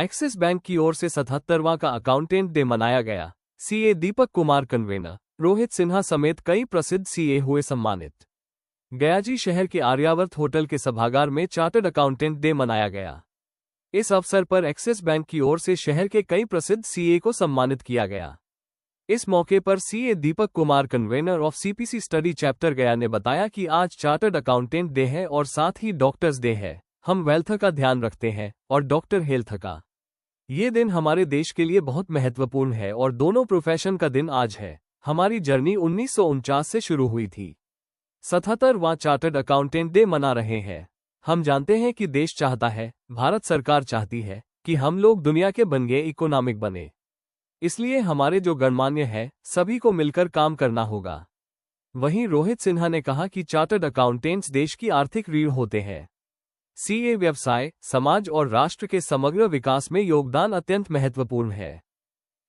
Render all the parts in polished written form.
Axis bank की ओर से 77वां का अकाउंटेंट डे मनाया गया। सीए दीपक कुमार कन्वेनर रोहित सिन्हा समेत कई प्रसिद्ध सीए हुए सम्मानित। गयाजी शहर के आर्यावर्त होटल के सभागार में चार्टर्ड अकाउंटेंट डे मनाया गया। इस अवसर पर एक्सिस बैंक की ओर से शहर के कई प्रसिद्ध सीए को सम्मानित किया गया। इस मौके पर CA Deepak Kumar convener of CPC study chapter गया ने बताया कि आज चार्टर्ड अकाउंटेंट डे है और साथ ही डॉक्टर्स डे है। हम वेल्थ का ध्यान रखते हैं और डॉक्टर हेल्थ का। ये दिन हमारे देश के लिए बहुत महत्वपूर्ण है और दोनों प्रोफेशन का दिन आज है। हमारी जर्नी 1949 से शुरू हुई थी। 77वां चार्टर्ड अकाउंटेंट डे मना रहे हैं। हम जानते हैं कि देश चाहता है, भारत सरकार चाहती है कि हम लोग दुनिया के बन गए इकोनॉमिक बने। इसलिए हमारे जो गणमान्य है सभी को मिलकर काम करना होगा। वहीं रोहित सिन्हा ने कहा कि चार्टर्ड अकाउंटेंट्स देश की आर्थिक रीढ़ होते हैं। सीए व्यवसाय, समाज और राष्ट्र के समग्र विकास में योगदान अत्यंत महत्वपूर्ण है।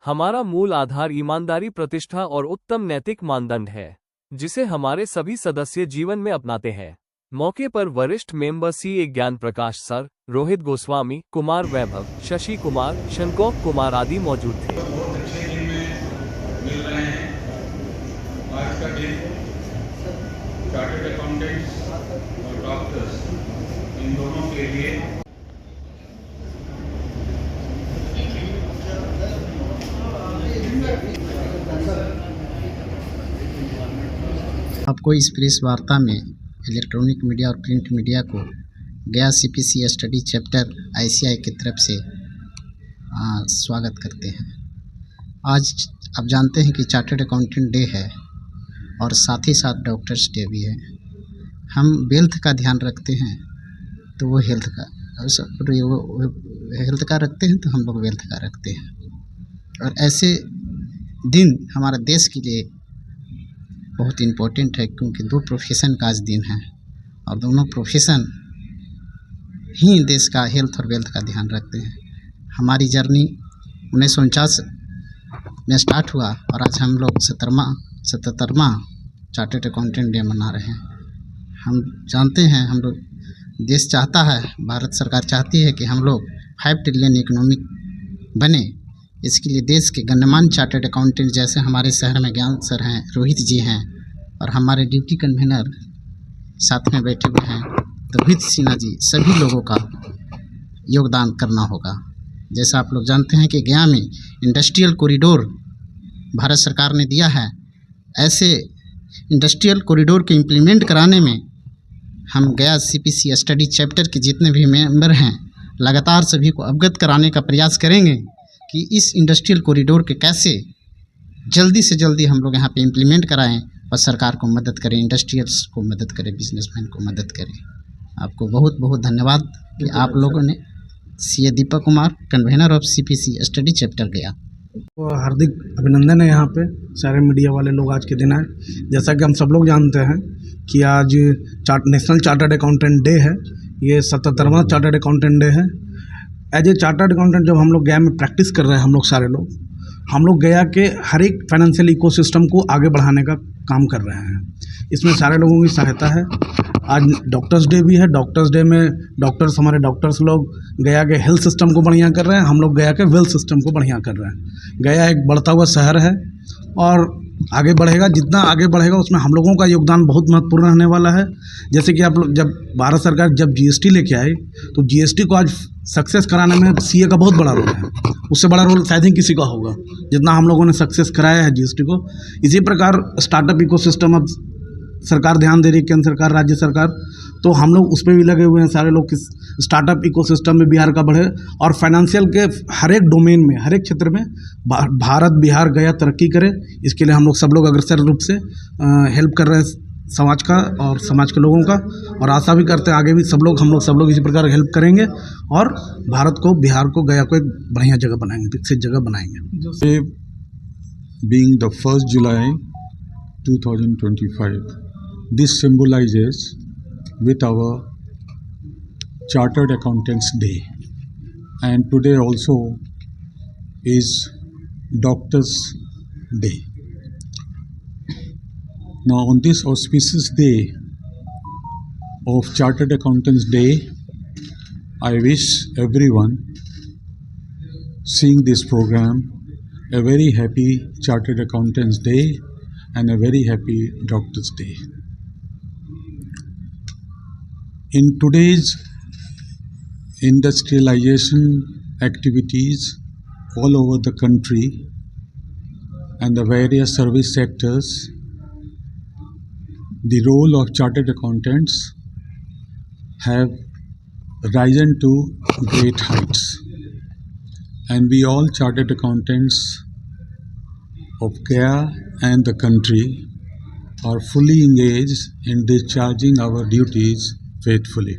हमारा मूल आधार ईमानदारी, प्रतिष्ठा और उत्तम नैतिक मानदंड है, जिसे हमारे सभी सदस्य जीवन में अपनाते हैं। मौके पर वरिष्ठ मेंबर सीए ज्ञान प्रकाश सर, रोहित गोस्वामी, कुमार वैभव, शशि कुमार, शनकोक कुमार आदि मौजूद थे। बहुत अच्छे दिन में मिल रहे हैं। आज का दिन चार्टर्ड अकाउंटेंट्स और डॉक्टर्स इन दोनों के लिए आपको इस प्रेस वार्ता में इलेक्ट्रॉनिक मीडिया और प्रिंट मीडिया को गया सीपीसी स्टडी चैप्टर आईसीआई की तरफ से स्वागत करते हैं। आज आप जानते हैं कि चार्टर्ड अकाउंटेंट डे है और साथ ही साथ डॉक्टर्स डे भी है। हम वेल्थ का ध्यान रखते हैं तो वो हेल्थ का, वो हेल्थ का रखते हैं तो हम लोग वेल्थ का रखते हैं। और ऐसे दिन हमारे देश के लिए बहुत इम्पोर्टेंट है, क्योंकि दो प्रोफेशन का आज दिन है और दोनों प्रोफेशन ही देश का हेल्थ और वेल्थ का ध्यान रखते हैं। हमारी जर्नी 1949 में स्टार्ट हुआ और आज हम लोग 77वां चार्टर्ड अकाउंटेंट डे मना रहे हैं। हम जानते हैं, हम लोग देश चाहता है, भारत सरकार चाहती है कि हम लोग 5 ट्रिलियन इकोनॉमिक बने। इसके लिए देश के गण्यमान्य चार्टर्ड अकाउंटेंट जैसे हमारे शहर में ज्ञान सर हैं, रोहित जी हैं और हमारे ड्यूटी कन्वीनर साथ में बैठे हुए हैं रोहित सिन्हा जी, सभी लोगों का योगदान करना होगा। जैसा आप लोग जानते हैं कि गया में इंडस्ट्रियल कॉरिडोर भारत सरकार ने दिया है, ऐसे इंडस्ट्रियल कॉरिडोर के इम्प्लीमेंट कराने में हम गया सीपीसी स्टडी चैप्टर के जितने भी मेंबर हैं लगातार सभी को अवगत कराने का प्रयास करेंगे कि इस इंडस्ट्रियल कॉरिडोर के कैसे जल्दी से जल्दी हम लोग यहाँ पे इम्प्लीमेंट कराएं और सरकार को मदद करें, इंडस्ट्रियल्स को मदद करें, बिजनेसमैन को मदद करें। आपको बहुत बहुत धन्यवाद कि आप लोगों ने CA Deepak Kumar convener of CPC study chapter गया। तो हार्दिक अभिनंदन है यहाँ पे सारे मीडिया वाले लोग। आज के दिन है, जैसा कि हम सब लोग जानते हैं कि आज नेशनल चार्टर्ड अकाउंटेंट डे है। ये 77वां चार्टर्ड अकाउंटेंट डे है। एज ए चार्टर्ड अकाउंटेंट जब हम लोग गया में प्रैक्टिस कर रहे हैं, हम लोग गया के हर एक फाइनेंशियल इकोसिस्टम को आगे बढ़ाने का काम कर रहे हैं। इसमें सारे लोगों की सहायता है। आज डॉक्टर्स डे भी है। डॉक्टर्स डे में हमारे डॉक्टर्स लोग गया के हेल्थ सिस्टम को बढ़िया कर रहे हैं, हम लोग गया के वेल्थ सिस्टम को बढ़िया कर रहे हैं। गया एक बढ़ता हुआ शहर है और आगे बढ़ेगा। जितना आगे बढ़ेगा उसमें हम लोगों का योगदान बहुत महत्वपूर्ण रहने वाला है। जैसे कि आप लोग, जब भारत सरकार जब जीएसटी लेके आई तो जीएसटी को आज सक्सेस कराने में सीए का बहुत बड़ा रोल है। उससे बड़ा रोल शायद ही किसी का होगा जितना हम लोगों ने सक्सेस कराया है जीएसटी को। इसी प्रकार स्टार्टअप इकोसिस्टम अब सरकार ध्यान दे रही है, केंद्र सरकार, राज्य सरकार, तो हम लोग उस पर भी लगे हुए हैं सारे लोग कि स्टार्टअप इकोसिस्टम में बिहार का बढ़े और फाइनेंशियल के हर एक डोमेन में, हर एक क्षेत्र में भारत, बिहार, गया तरक्की करे। इसके लिए हम लोग सब लोग अग्रसर रूप से हेल्प कर रहे हैं समाज का और समाज के लोगों का, और आशा भी करते हैं आगे भी हम लोग इसी प्रकार हेल्प करेंगे और भारत को, बिहार को, गया को एक बढ़िया जगह बनाएंगे, विकसित जगह बनाएंगे। Being the 1st July 2025, this symbolizes with our Chartered Accountants Day, and today also is Doctors Day. Now on this auspicious day of Chartered Accountants Day, I wish everyone seeing this program. A very happy Chartered Accountants Day and a very happy Doctors Day. In today's industrialization activities all over the country and the various service sectors, the role of chartered accountants have risen to great heights. And we all chartered accountants of Gaya and the country are fully engaged in discharging our duties faithfully.